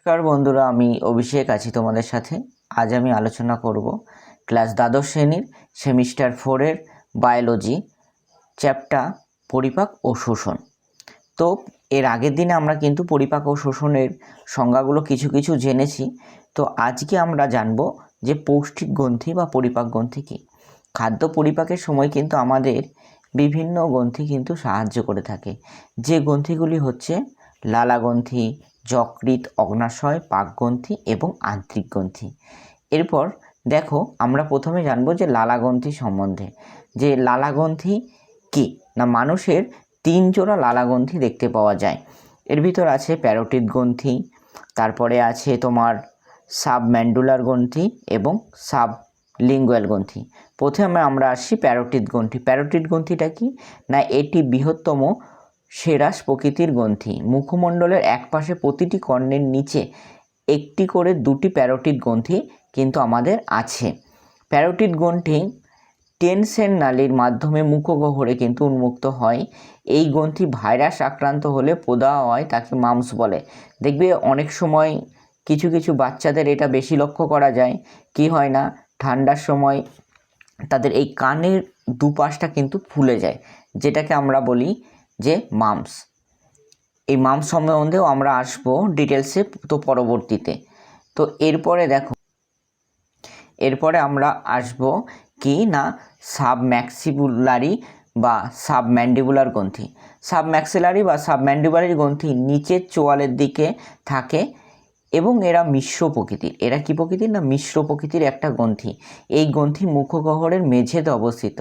নমস্কার বন্ধুরা, আমি অভিষেক আছি তোমাদের সাথে। আজ আমি আলোচনা করব ক্লাস দ্বাদশ শ্রেণীর সেমিস্টার 4-এর বায়োলজি চ্যাপ্টার পরিপাক ও শোষণ। তো এর আগের দিনে আমরা কিন্তু পরিপাক ও শোষণের সংজ্ঞাগুলো কিছু জেনেছি। তো আজকে আমরা জানব যে পৌষ্টিক গ্রন্থি বা পরিপাক গ্রন্থি কী। খাদ্য পরিপাকের সময় কিন্তু আমাদের বিভিন্ন গ্রন্থি কিন্তু সাহায্য করে থাকে, যে গ্রন্থিগুলি হচ্ছে লালাগ্রন্থি, যকৃৎ, অগ্নাশয়, পাকগ্রন্থি এবং আন্ত্রিক গ্রন্থি। এরপর দেখো, আমরা প্রথমে জানবো যে লালাগ্রন্থি সম্বন্ধে। যে লালাগ্রন্থি কী না, মানুষের 3 জোড়া লালাগ্রন্থি দেখতে পাওয়া যায়। এর ভিতর আছে প্যারোটিড গ্রন্থি, তারপরে আছে তোমার সাবম্যান্ডুলার গ্রন্থি এবং সাবলিঙ্গুয়াল গ্রন্থি। প্রথমে আমরা আসি প্যারোটিড গ্রন্থি। প্যারোটিড গ্রন্থিটা কি না, এটি বৃহত্তম সেরাস প্রকৃতির গ্রন্থি। মুখমণ্ডলের একপাশে প্রতিটি কর্ণের নিচে একটি করে 2টি প্যারোটিড গ্রন্থি কিন্তু আমাদের আছে। প্যারোটিড গ্রন্থি টেনসেন নালীর মাধ্যমে মুখগহ্বরে কিন্তু উন্মুক্ত হয়। এই গ্রন্থি ভাইরাস আক্রান্ত হলে প্রদাহ হয়, তাকে মামস বলে। দেখবে অনেক সময় কিছু বাচ্চাদের এটা বেশি লক্ষ্য করা যায়, কি হয় না, ঠান্ডার সময় তাদের এই কানের দুপাশটা কিন্তু ফুলে যায়, যেটাকে আমরা বলি যে মামস। এই মামস সম্বন্ধেও আমরা আসবো ডিটেলসে তো পরবর্তীতে। তো এরপরে আমরা আসব কি না, সাবম্যাক্সিবুলারি বা সাবম্যান্ডিবুলার গ্রন্থি। সাবম্যাক্সিলারি বা সাবম্যান্ডিবুলারি গ্রন্থি নিচের চোয়ালের দিকে থাকে এবং এরা মিশ্র প্রকৃতির। এরা কি প্রকৃতির না, মিশ্র প্রকৃতির একটা গ্রন্থি। এই গ্রন্থি মুখগহ্বরের মেঝেতে অবস্থিত,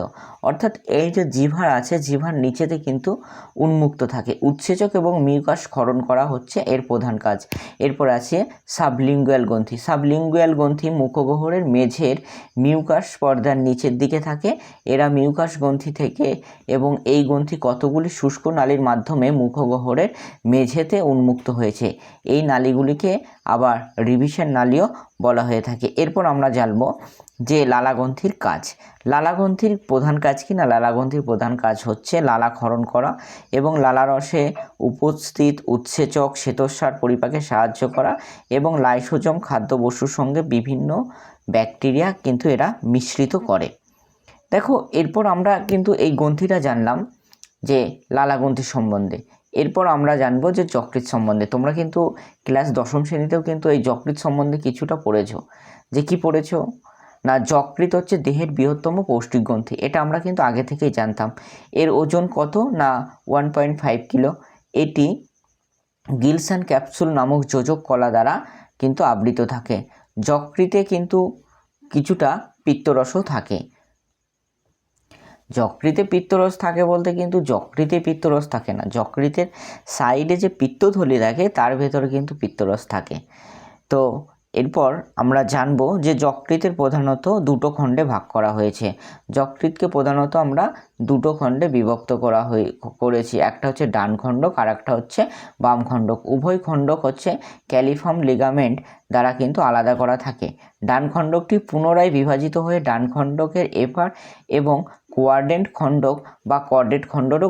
অর্থাৎ এই যে জিহ্বার আছে, জিহ্বার নিচেতে কিন্তু উন্মুক্ত থাকে। উৎসেচক এবং মিউকাস ক্ষরণ করা হচ্ছে এর প্রধান কাজ। এরপর আছে সাবলিঙ্গুয়াল গ্রন্থি। সাবলিঙ্গুয়াল গ্রন্থি মুখগহ্বরের মেঝের মিউকাস পর্দার নিচের দিকে থাকে। এরা মিউকাস গ্রন্থি থেকে এবং এই গ্রন্থি কতগুলি শুষ্ক নালীর মাধ্যমে মুখগহ্বরের মেঝেতে উন্মুক্ত হয়েছে। এই নালীগুলিকে আবার রিভিশন নালীও বলা হয়ে থাকে। এরপর আমরা জানব যে লালাগ্রন্থির কাজ। লালাগ্রন্থির প্রধান কাজ কি না, লালাগ্রন্থির প্রধান কাজ হচ্ছে লালা ক্ষরণ করা এবং লালারসে উপস্থিত উৎসেচক শ্বেতসার পরিপাকে সাহায্য করা এবং লাইসোজোম খাদ্যবস্তুর সঙ্গে বিভিন্ন ব্যাকটেরিয়া কিন্তু এরা মিশ্রিত করে। দেখো, এরপর আমরা কিন্তু এই গ্রন্থিটা জানলাম যে লালাগ্রন্থি সম্বন্ধে। এরপর আমরা জানবো যে যকৃৎ সম্বন্ধে। তোমরা কিন্তু ক্লাস 10ম শ্রেণীতেও কিন্তু এই যকৃৎ সম্বন্ধে কিছুটা পড়েছো। যে কি পড়েছো না, যকৃৎ হচ্ছে দেহের বৃহত্তম পৌষ্টিক গ্রন্থি। এটা আমরা কিন্তু আগে থেকেই জানতাম। এর ওজন কত না 1.5 কিলো। এটি গিলসান ক্যাপসুল নামক যোজক কলা দ্বারা কিন্তু আবৃত থাকে। যকৃতে কিন্তু কিছুটা পিত্তরসও থাকে। যকৃতে পিত্তরস থাকে বলতে কিন্তু যকৃতে পিত্তরস থাকে না, যকৃতের সাইডে যে পিত্তথলি থাকে তার ভেতরে কিন্তু পিত্তরস থাকে। তো এরপর আমরা জানবো যে যকৃতের প্রধানত 2টো খণ্ডে ভাগ করা হয়েছে। যকৃতকে প্রধানত আমরা 2টো খণ্ডে বিভক্ত করেছি। একটা হচ্ছে ডান খণ্ডক আর একটা হচ্ছে বাম খণ্ডক। উভয় খণ্ডক হচ্ছে ক্যালিফর্ম লিগামেন্ট দ্বারা কিন্তু আলাদা করা থাকে। ডান খণ্ডকটি পুনরায় বিভাজিত হয়ে ডান খণ্ডকের এপার এবং কোয়াড্রেন্ট খণ্ডক বা কর্ডেট খণ্ডরও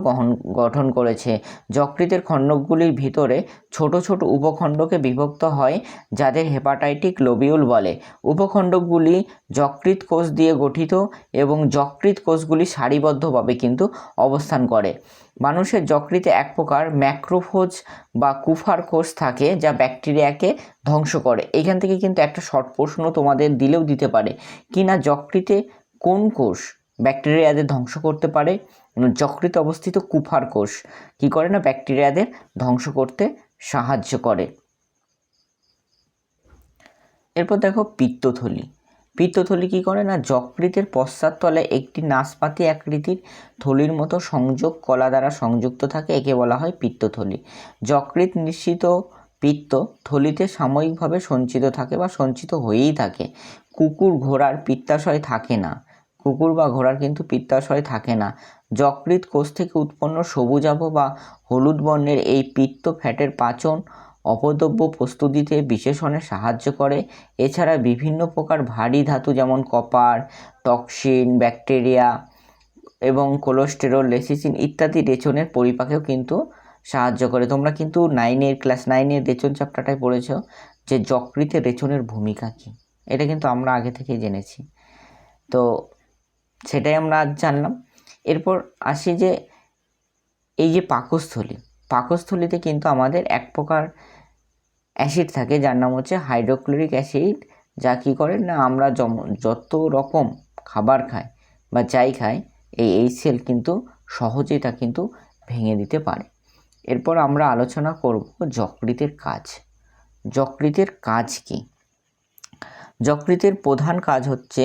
গঠন করেছে। যকৃতের খণ্ডকগুলির ভিতরে ছোট ছোট উপখণ্ডকে বিভক্ত হয়, যাদের হেপাটাইটিক লোবিউল বলে। উপখণ্ডকগুলি যকৃৎ কোষ দিয়ে গঠিত এবং যকৃৎ কোষগুলি সারিবদ্ধভাবে কিন্তু অবস্থান করে। মানুষের যকৃতে এক প্রকার ম্যাক্রোফোজ বা কুফার কোষ থাকে, যা ব্যাকটেরিয়াকে ধ্বংস করে। এখান থেকে কিন্তু একটা শর্ট প্রশ্ন তোমাদের দিলেও দিতে পারে, কি না, যকৃতে কোন কোষ ব্যাকটেরিয়াদের ধ্বংস করতে পারে? যকৃতে অবস্থিত কুফার কোষ কি করে না, ব্যাকটেরিয়াদের ধ্বংস করতে সাহায্য করে। এরপর দেখো পিত্তথলি। পিত্তথলি কি করে না, যকৃতের পশ্চাৎতলে একটি নাশপাতি আকৃতির থলির মতো সংযোগ কলা দ্বারা সংযুক্ত থাকে, একে বলা হয় পিত্তথলি। যকৃৎ নিঃসৃত পিত্ত থলিতে সাময়িকভাবে সঞ্চিত থাকে বা সঞ্চিত হয়েই থাকে। কুকুর ঘোড়ার পিত্তাশয় থাকে না, কুকুর বা ঘোড়ার কিন্তু পিত্তাশয় থাকে না। যকৃৎ কোষ থেকে উৎপন্ন সবুজাভ বা হলুদ বর্ণের এই পিত্ত ফ্যাটের পাচন অপদ্রব্য প্রস্তুতিতে বিশেষণে সাহায্য করে। এছাড়া বিভিন্ন প্রকার ভারী ধাতু যেমন কপার, টক্সিন, ব্যাকটেরিয়া এবং কোলেস্টেরল, লেসিসিন ইত্যাদি রেচনের পরিপাকেও কিন্তু সাহায্য করে। তোমরা কিন্তু ক্লাস 9-এর রেচন চ্যাপ্টারটায় পড়েছো যে যকৃতে রেচনের ভূমিকা কী, এটা কিন্তু আমরা আগে থেকেই জেনেছি। তো সেটাই আমরা আজ জানলাম। এরপর আসি যে এই যে পাকস্থলীতে কিন্তু আমাদের এক প্রকার অ্যাসিড থাকে যার নাম হচ্ছে হাইড্রোক্লোরিক অ্যাসিড, যা কী করে না আমরা যত রকম খাবার খাই বা যাই খাই এই HCl কিন্তু সহজেই তা কিন্তু ভেঙে দিতে পারে। এরপর আমরা আলোচনা করব যকৃতের কাজ। যকৃতের কাজ কি? যকৃতের প্রধান কাজ হচ্ছে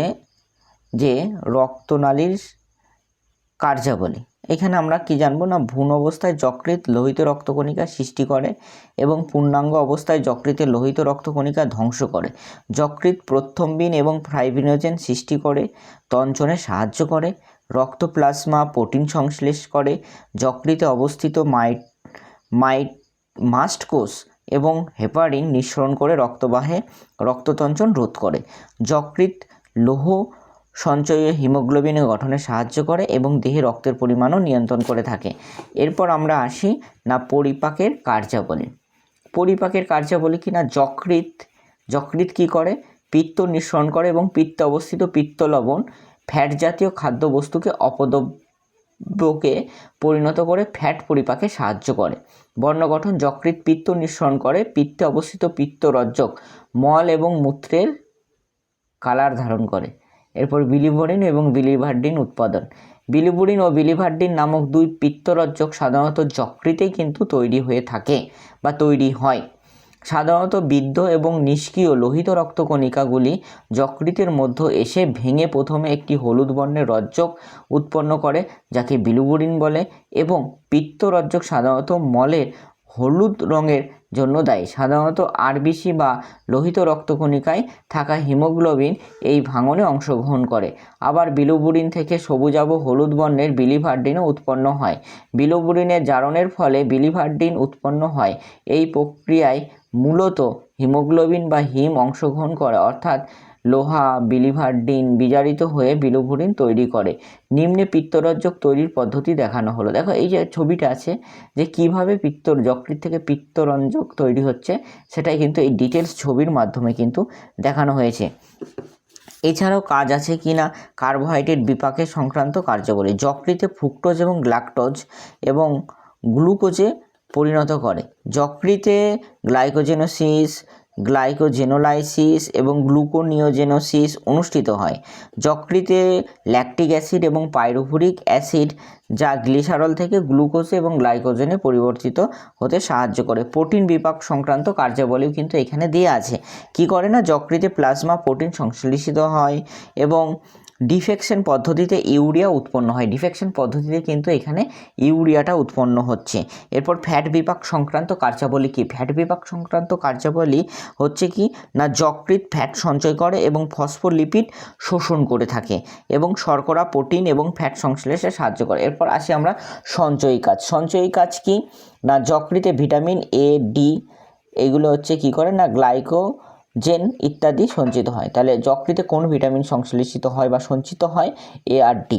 যে রক্তনালীর কার্যাবলী। এখানে আমরা কি জানবো না, ভ্রূণ অবস্থায় যকৃৎ লোহিত রক্তকণিকা সৃষ্টি করে এবং পূর্ণাঙ্গ অবস্থায় যকৃতের লোহিত রক্তকণিকা ধ্বংস করে। যকৃৎ প্রথম্বিন এবং ফাইব্রিনোজেন সৃষ্টি করে, তঞ্চনে সাহায্য করে, রক্ত প্লাজমা প্রোটিন সংশ্লেষ করে, যকৃতে অবস্থিত মাস্ট কোষ এবং হেপারিন নিঃসরণ করে রক্তবাহে রক্ততঞ্চন রোধ করে। যকৃৎ লৌহ সঞ্চয়ে হিমোগ্লোবিনের গঠনে সাহায্য করে এবং দেহে রক্তের পরিমাণও নিয়ন্ত্রণ করে থাকে। এরপর আমরা আসি না পরিপাকের কার্যাবলী। পরিপাকের কার্যাবলী কি না, যকৃৎ কী করে, পিত্ত নিঃসরণ করে এবং পিত্তে অবস্থিত পিত্ত লবণ ফ্যাট জাতীয় খাদ্যবস্তুকে অপদ্রব্যকে পরিণত করে ফ্যাট পরিপাকে সাহায্য করে। বর্ণগঠন, যকৃৎ পিত্ত নিঃসরণ করে, পিত্তে অবস্থিত পিত্তরজ্জক মল এবং মূত্রের কালার ধারণ করে। এরপর বিলিভুরিন এবং বিলিভার্ডিন উৎপাদন। বিলিভুরিন ও বিলিভার্ডিন নামক দুই পিত্তরজ্জক সাধারণত যকৃতেই কিন্তু তৈরি হয়ে থাকে বা তৈরি হয়। সাধারণত বৃদ্ধ এবং নিষ্ক্রিয় লোহিত রক্তকণিকাগুলি যকৃতের মধ্যে এসে ভেঙে প্রথমে একটি হলুদ বর্ণের রজ্জক উৎপন্ন করে যাকে বিলিভুরিন বলে, এবং পিত্তরজ্জক সাধারণত মলের হলুদ রঙের জন্য দায়ী। সাধারণত আরবিসি বা লোহিত রক্তকণিকায় থাকা হিমোগ্লোবিন এই ভাঙনে অংশগ্রহণ করে। আবার বিলিভুরিন থেকে সবুজাভ হলুদ বর্ণের বিলিভার্ডিনও উৎপন্ন হয়। বিলিভুরিনের জারণের ফলে বিলিভার্ডিন উৎপন্ন হয়। এই প্রক্রিয়ায় মূলত হিমোগ্লোবিন বা হিম অংশগ্রহণ করে, অর্থাৎ লোহা বিলিভার্ডিন বিজারিত হয়ে বিলিভুরিন তৈরি করে। নিম্নে পিত্তরজ্জক তৈরির পদ্ধতি দেখানো হলো। দেখো এই যে ছবিটা আছে যে কিভাবে যকৃৎ থেকে পিত্তরঞ্জক তৈরি হচ্ছে, সেটাই কিন্তু এই ডিটেলস ছবির মাধ্যমে কিন্তু দেখানো হয়েছে। এছাড়াও কাজ আছে কি না, কার্বোহাইড্রেট বিপাকের সংক্রান্ত কার্যাবলী। যকৃতে ফ্রুক্টোজ এবং গ্লাকটোজ এবং গ্লুকোজে পরিণত করে। যকৃতে গ্লাইকোজেনোলাইসিস এবং গ্লুকোনিওজেনোসিস অনুষ্ঠিত হয়। যকৃতে ল্যাকটিক অ্যাসিড এবং পাইরুভুরিক অ্যাসিড যা গ্লিসারল থেকে গ্লুকোজে এবং গ্লাইকোজেনে পরিবর্তিত হতে সাহায্য করে। প্রোটিন বিপাক সংক্রান্ত কার্যাবলীও কিন্তু এখানে দেওয়া আছে। কি করে না, যকৃতে প্লাজমা প্রোটিন সংশ্লেষিত হয় এবং ডিফেকশন পদ্ধতিতে ইউরিয়া উৎপন্ন হয়। ডিফেকশন পদ্ধতিতে কিন্তু এখানে ইউরিয়াটা উৎপন্ন হচ্ছে। এরপর ফ্যাট বিপাক সংক্রান্ত কার্যাবলী কি? ফ্যাট বিপাক সংক্রান্ত কার্যাবলী হচ্ছে কি না, যকৃৎ ফ্যাট সঞ্চয় করে এবং ফসফোলিপিড শোষণ করে থাকে এবং শর্করা প্রোটিন এবং ফ্যাট সংশ্লেষে সাহায্য করে। এরপর আসি আমরা সঞ্চয়ী কাজ। সঞ্চয়ী কাজ কি না, যকৃতে ভিটামিন A, D এগুলো হচ্ছে কি করে না, গ্লাইকোজেন ইত্যাদি সঞ্চিত হয়। তাহলে যকৃতে কোন ভিটামিন সংশ্লেষিত হয় বা সঞ্চিত হয়? A R D।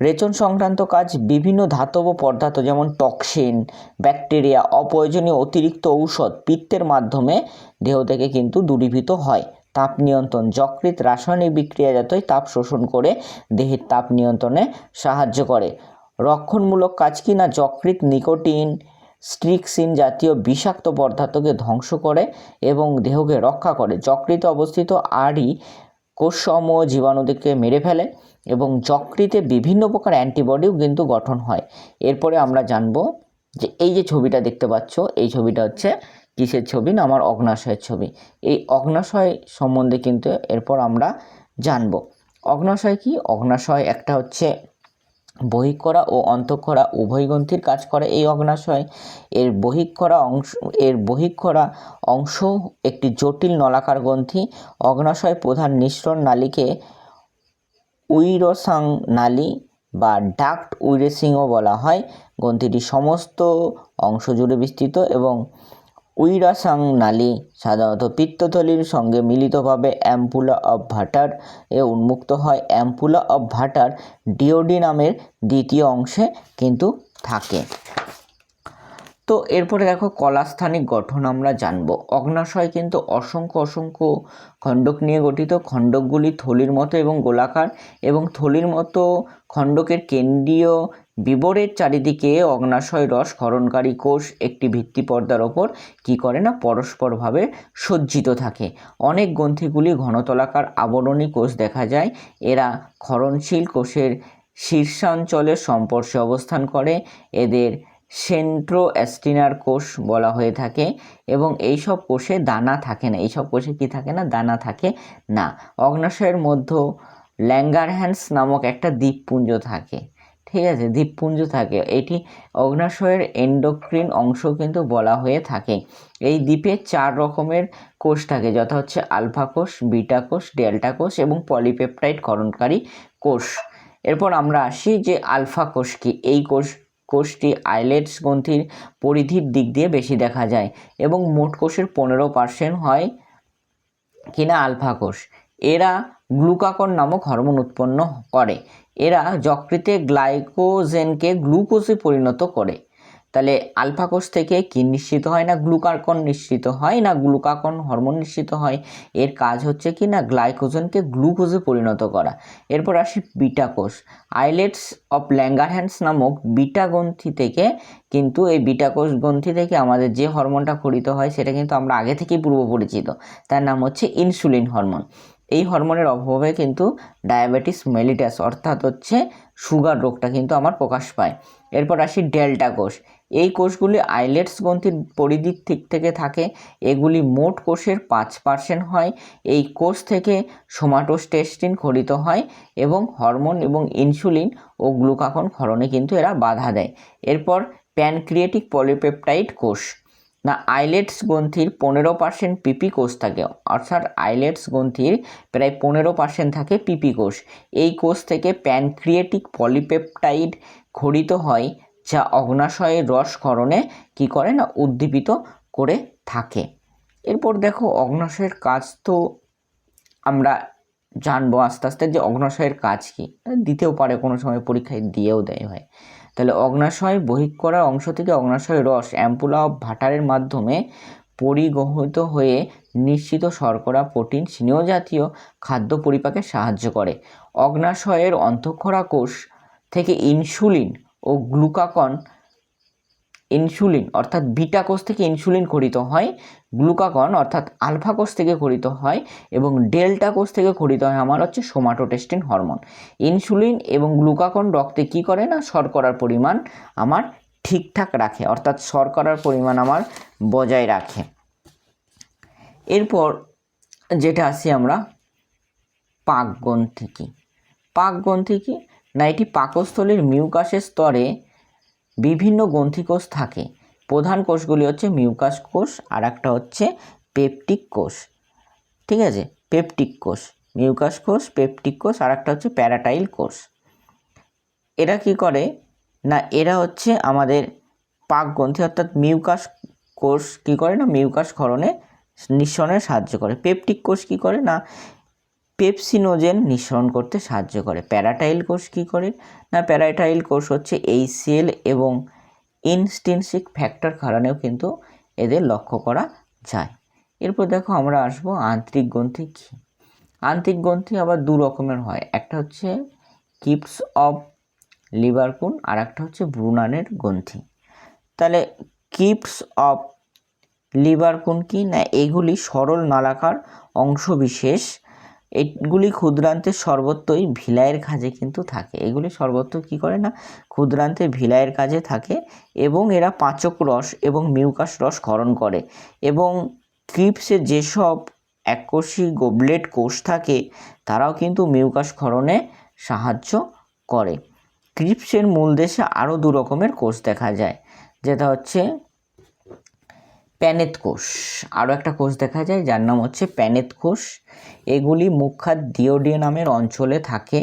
রেচন সংক্রান্ত কাজ, বিভিন্ন ধাতব পদার্থ যেমন টক্সিন, ব্যাকটেরিয়া, অপ্রয়োজনীয় অতিরিক্ত ঔষধ পিত্তের মাধ্যমে দেহ থেকে কিন্তু দূরীভূত হয়। তাপ নিয়ন্ত্রণ, যকৃৎ রাসায়নিক বিক্রিয়াজাতই তাপ শোষণ করে দেহের তাপ নিয়ন্ত্রণে সাহায্য করে। রক্ষণমূলক কাজ কি না, যকৃৎ নিকোটিন, স্ট্রিকসিন জাতীয় বিষাক্ত পদার্থকে ধ্বংস করে এবং দেহকে রক্ষা করে। যকৃতে অবস্থিত আরই কোষসমূহ জীবাণুদেরকে মেরে ফেলে এবং যকৃতে বিভিন্ন প্রকার অ্যান্টিবডিও কিন্তু গঠন হয়। এরপরে আমরা জানবো যে এই যে ছবিটা দেখতে পাচ্ছ, এই ছবিটা হচ্ছে কিসের ছবি না, আমার অগ্নাশয়ের ছবি। এই অগ্নাশয় সম্বন্ধে কিন্তু এরপর আমরা জানবো। অগ্নাশয় কি? অগ্নাশয় একটা হচ্ছে বহিঃক্ষরা ও অন্তঃক্ষরা উভয় গ্রন্থির কাজ করে এই অগ্নাশয়। এর বহিঃক্ষরা অংশ একটি জটিল নলাকার গ্রন্থি। অগ্নাশয় প্রধান নিঃসরণ নালীকে উইরসাং নালী বা ডাক্ট উইরেসিংও বলা হয়। গ্রন্থিটি সমস্ত অংশ জুড়ে বিস্তৃত এবং উইরসাং নালী সাধারণত পিত্তথলির সঙ্গে মিলিতভাবে অ্যাম্পুলা অফ ভাটার এ উন্মুক্ত হয়। অ্যাম্পুলা অফ ভাটার ডিওডিনামের দ্বিতীয় অংশে কিন্তু থাকে। তো এরপরে দেখো কলাস্থানিক গঠন আমরা জানবো। অগ্নাশয় কিন্তু অসংখ্য খণ্ডক নিয়ে গঠিত। খণ্ডকগুলি থলির মতো এবং গোলাকার, এবং থলির মতো খণ্ডকের কেন্দ্রীয় বিবরের চারিদিকে অগ্নাশয় রস ক্ষরণকারী কোষ একটি ভিত্তি পর্দার ওপর কী করে না পরস্পরভাবে সজ্জিত থাকে। অনেক গ্রন্থিগুলি ঘনতলাকার আবরণী কোষ দেখা যায়। এরা ক্ষরণশীল কোষের শীর্ষাঞ্চলের সংস্পর্শে অবস্থান করে। এদের সেন্ট্রোঅ্যাস্টিনার কোষ বলা হয়ে থাকে, এবং এইসব কোষে দানা থাকে না। এইসব কোষে কি থাকে না? দানা থাকে না। অগ্নাশয়ের মধ্যে ল্যাঙ্গারহ্যান্স নামক একটা দ্বীপপুঞ্জ থাকে। ঠিক আছে, দ্বীপপুঞ্জ থাকে। এটি অগ্নাশয়ের এন্ডোক্রিন অংশ কিন্তু বলা হয়ে থাকে। এই দ্বীপে 4 রকমের কোষ থাকে, যথা হচ্ছে আলফা কোষ, বিটা কোষ, ডেল্টা কোষ এবং পলিপেপটাইড ক্ষরণকারী কোষ। এরপর আমরা আসি যে আলফা কোষ কি। এই কোষটি আইলেটস গ্রন্থির পরিধির দিক দিয়ে বেশি দেখা যায়, এবং মোট কোষের 15% হয় কিনা আলফা কোষ। এরা গ্লুকাগন নামক হরমোন উৎপন্ন করে। এরা যকৃতে গ্লাইকোজেনকে গ্লুকোজে পরিণত করে। তাহলে আলফা কোষ থেকে কি নিঃসৃত হয় না? গ্লুকাগন নিঃসৃত হয় না, গ্লুকাগন হরমোন নিঃসৃত হয়। এর কাজ হচ্ছে কি না গ্লাইকোজেনকে গ্লুকোজে পরিণত করা। এরপর আসি বিটা কোষ। আইলেটস অফ ল্যাঙ্গারহ্যান্স নামক বিটা গ্রন্থি থেকে কিন্তু এই বিটা কোষ গ্রন্থি থেকে আমাদের যে হরমোনটা ক্ষরিত হয় সেটা কিন্তু আমরা আগে থেকেই পূর্ব পরিচিত। তার নাম হচ্ছে ইনসুলিন হরমোন। এই হরমোনের অভাবে কিন্তু ডায়াবেটিস মেলিটাস অর্থাৎ হচ্ছে সুগার রোগটা কিন্তু আমার প্রকাশ পায়। এরপর আসি ডেল্টা কোষ। এই কোষগুলি আইলেটস গ্রন্থির পরিধির দিক থেকে থাকে। এগুলি মোট কোষের 5% হয়। এই কোষ থেকে সোমাটোস্টেস্টিন ক্ষরিত হয় এবং হরমোন এবং ইনসুলিন ও গ্লুকাগন ক্ষরণে কিন্তু এরা বাধা দেয়। এরপর প্যানক্রিয়েটিক পলিপেপটাইড কোষ। না, আইলেটস গ্রন্থির 15% পিপি কোষ থাকে, অর্থাৎ আইলেটস গ্রন্থির প্রায় 15% থাকে পিপি কোষ। এই কোষ থেকে প্যানক্রিয়েটিক পলিপেপটাইড ক্ষরিত হয়, যা অগ্নাশয়ের রস ক্ষরণে কী করে না উদ্দীপিত করে থাকে। এরপর দেখো অগ্নাশয়ের কাজ তো আমরা জানবো আস্তে আস্তে যে অগ্নাশয়ের কাজ কি। দিতেও পারে কোনো সময় পরীক্ষায় দিয়েও দেয় হয়। তাহলে অগ্নাশয় বহিঃকরা অংশ থেকে অগ্নাশয় রস অ্যাম্পুলা অফ ভাটারের মাধ্যমে পরিবহিত হয়ে নিঃসৃত শর্করা, প্রোটিন, স্নেহ জাতীয় খাদ্য পরিপাকে সাহায্য করে। অগ্নাশয়ের অন্তঃক্ষরা কোষ থেকে ইনসুলিন ও গ্লুকাগন, ইনসুলিন অর্থাৎ বিটা কোষ থেকে ইনসুলিন ক্ষরিত হয়, গ্লুকাগন অর্থাৎ আলফা কোষ থেকে ক্ষরিত হয়, এবং ডেল্টা কোষ থেকে ক্ষরিত হয় আমার হচ্ছে সোমাটোটেস্টিন হরমোন। ইনসুলিন এবং গ্লুকাগন রক্তে কি করে না শর্করার পরিমাণ আমার ঠিকঠাক রাখে, অর্থাৎ শর্করার পরিমাণ আমার বজায় রাখে। এরপর যেটা আসি আমরা পাকগ্রন্থি কি। পাকগ্রন্থি কি না, এটি পাকস্থলীর মিউকাসের স্তরে বিভিন্ন গ্রন্থিকোষ থাকে। প্রধান কোষগুলি হচ্ছে মিউকাস কোষ, আর একটা হচ্ছে পেপটিক কোষ। ঠিক আছে, পেপটিক কোষ, মিউকাস কোষ, পেপটিক কোষ, আর একটা হচ্ছে প্যারাটাইল কোষ। এরা কি করে না, এরা হচ্ছে আমাদের পাকগ্রন্থি অর্থাৎ মিউকাস কোষ কি করে না মিউকাস ক্ষরণে নিঃসরণে সাহায্য করে। পেপটিক কোষ কি করে না পেপসিনোজেন নিঃসরণ করতে সাহায্য করে। প্যারাটাইল কোষ কি করে না, প্যারাটাইল কোষ হচ্ছে এইচসিএল এবং ইনস্ট্রিনসিক ফ্যাক্টর ক্ষরণেও কিন্তু এদের লক্ষ্য করা যায়। এরপর দেখো আমরা আসবো আন্তরিক গ্রন্থি কি। আন্তরিক গ্রন্থি আবার 2 রকমের হয়, একটা হচ্ছে কিপস অফ লিভারকুন, আর একটা হচ্ছে ব্রুনানের গ্রন্থি। তাহলে কিপস অফ লিভারকুন কি না, এগুলি সরল নালাকার অংশবিশেষ। এগুলি ক্ষুদ্রান্তের সর্বত্রই ভিলাইয়ের কাজে কিন্তু থাকে। এগুলি সর্বত্র কি করে না ক্ষুদ্রান্তের ভিলাইয়ের কাজে থাকে, এবং এরা পাচক রস এবং মিউকাস রস ক্ষরণ করে। এবং ক্রিপসে যেসব এককোষী গোবলেট কোষ থাকে তারাও কিন্তু মিউকাস ক্ষরণে সাহায্য করে। ক্রিপসের মূল দেশে আরও 2 রকমের কোষ দেখা যায়, যেটা হচ্ছে প্যানেত কোষ। আরও একটা কোষ দেখা যায় যার নাম হচ্ছে প্যানেত কোষ। এগুলি মুখ্যাত ডিওডিনামের অঞ্চলে থাকে,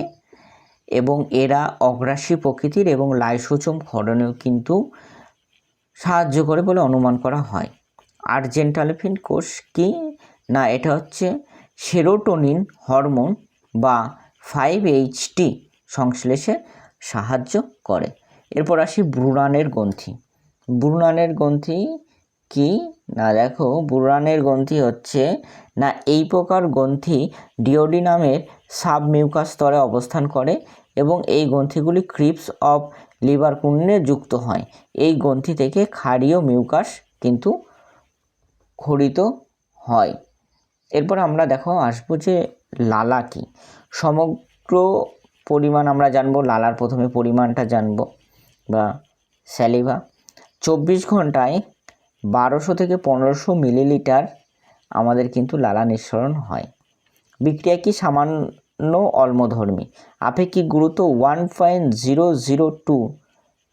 এবং এরা অগ্রাসী প্রকৃতির এবং লাইসোজোম ক্ষরণেও কিন্তু সাহায্য করে বলে অনুমান করা হয়। আর্জেন্টালফিন কোষ কি না, এটা হচ্ছে সেরোটোনিন হরমোন বা 5-HT সংশ্লেষে সাহায্য করে। এরপর আসি ব্রুনানের গ্রন্থি। ব্রুনানের গ্রন্থি কি না, দেখো ব্রুনানের গ্রন্থি হচ্ছে না এই প্রকার গ্রন্থি ডিওডিনামের সাব মিউকাস স্তরে অবস্থান করে এবং এই গ্রন্থিগুলি ক্রিপস অফ লিভার কুন্ডে যুক্ত হয়। এই গ্রন্থি থেকে ক্ষারীয় মিউকাস কিন্তু ক্ষরিত হয়। এরপর আমরা দেখো আসবো যে লালা কি। সমগ্র পরিমাণ আমরা জানবো, লালার প্রথমে পরিমাণটা জানবো বা স্যালিভা। 24 ঘন্টায় 1200 থেকে 1500 মিলিলিটার আমাদের কিন্তু লালা নিঃসরণ হয়। বিক্রিয়া কি সামান্য অম্লধর্মী। আপেক্ষিক গুরুত্ব 1.002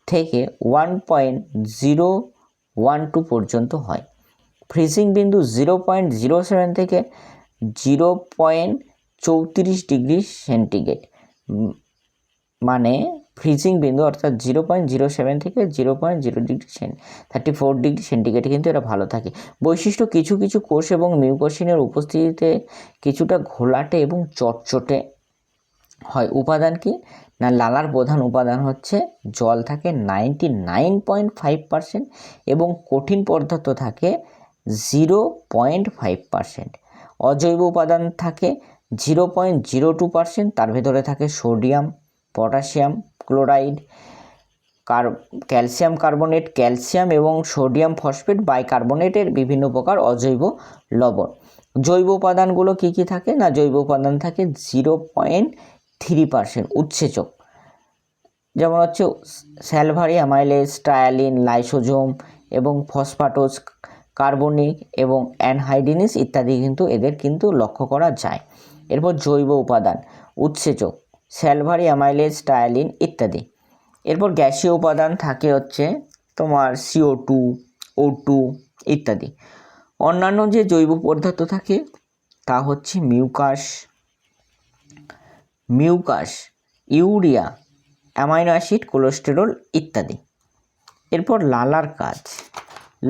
থেকে 1.012 পর্যন্ত হয়। ফ্রিজিং বিন্দু 0.07 থেকে 0.34 ডিগ্রি সেন্টিগ্রেড, মানে ফ্রিজিং বিন্দু অর্থাৎ 0.07 থেকে 0.34 ডিগ্রি সেন্টিগ্রেড কিন্তু এটা ভালো থাকে। বৈশিষ্ট্য কিছু কিছু কোষ এবং মিউকোসিনের উপস্থিতিতে কিছুটা ঘোলাটে এবং চটচটে হয়। উপাদান কি না, লালার প্রধান উপাদান হচ্ছে জল থাকে 99.5% এবং কঠিন পদার্থ থাকে 0.5%। অজৈব উপাদান থাকে 0.02%, তার ভেতরে থাকে sodium, potassium chloride, calcium carbonate, calcium এবং সোডিয়াম ফসফেট বাইকার্বনেটের বিভিন্ন প্রকার অজৈব লবণ। জৈব উপাদানগুলো কি কি থাকে না, জৈব উপাদান থাকে 0.3%। উৎসেচক যেমন হচ্ছে স্যালভারি অ্যামাইলেজ, স্টায়ালিন, লাইসোজোম এবং ফসফাটোজ, কার্বনিক এবং অ্যানহাইড্রিনিস ইত্যাদি কিন্তু এদের কিন্তু লক্ষ্য করা যায়। এরপর জৈব উপাদান উৎসেচক স্যালভারি অ্যামাইলেজ, স্টায়ালিন ইত্যাদি। এরপর গ্যাসীয় উপাদান থাকে হচ্ছে তোমার CO2, O2 ইত্যাদি। অন্যান্য যে জৈব পদার্থ থাকে তা হচ্ছে mucus, urea, amino acid, cholesterol ইত্যাদি। এরপর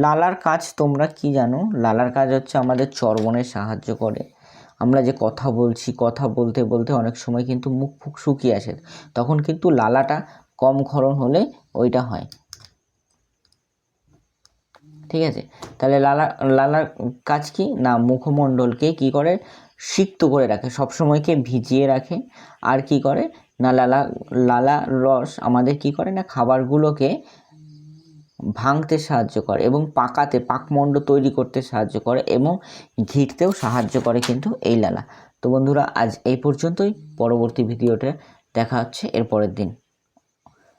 লালার কাজ তোমরা কি জানো? লালার কাজ হচ্ছে আমাদের চর্বণে সাহায্য করে। আমরা যে কথা বলছি, কথা বলতে বলতে অনেক সময় কিন্তু মুখ ফুক শুকিয়ে আসে, তখন কিন্তু লালাটা কম ক্ষরণ হলে ওইটা হয়। ঠিক আছে, তাহলে লালার কাজ কি না, মুখমণ্ডলকে কি করে সিক্ত করে রাখে, সবসময়কে ভিজিয়ে রাখে। আর কি করে না, লালার রস আমাদের কি করে না খাবারগুলোকে ভাঙতে সাহায্য করে এবং পাকমণ্ড তৈরি করতে সাহায্য করে এবং ঘিটতেও সাহায্য করে কিন্তু এই লালা। তো বন্ধুরা আজ এই পর্যন্তই, পরবর্তী ভিডিওতে দেখা হচ্ছে এর পরের দিন।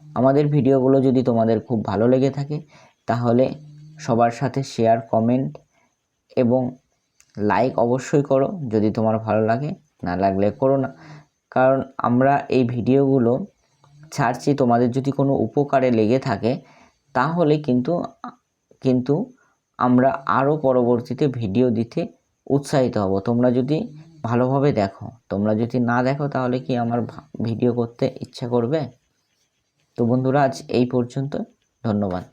আমাদের ভিডিওগুলো যদি তোমাদের খুব ভালো লেগে থাকে তাহলে সবার সাথে শেয়ার, কমেন্ট এবং লাইক অবশ্যই করো যদি তোমার ভালো লাগে, না লাগলে করো না। কারণ আমরা এই ভিডিওগুলো ছাড়ছি, তোমাদের যদি কোনো উপকারে লেগে থাকে তাহলে কিন্তু আমরা আরও পরবর্তীতে ভিডিও দিতে উৎসাহিত হব। তোমরা যদি ভালোভাবে দেখো, তোমরা যদি না দেখো তাহলে কি আমার ভিডিও করতে ইচ্ছা করবে? তো বন্ধুরা আজ এই পর্যন্ত, ধন্যবাদ।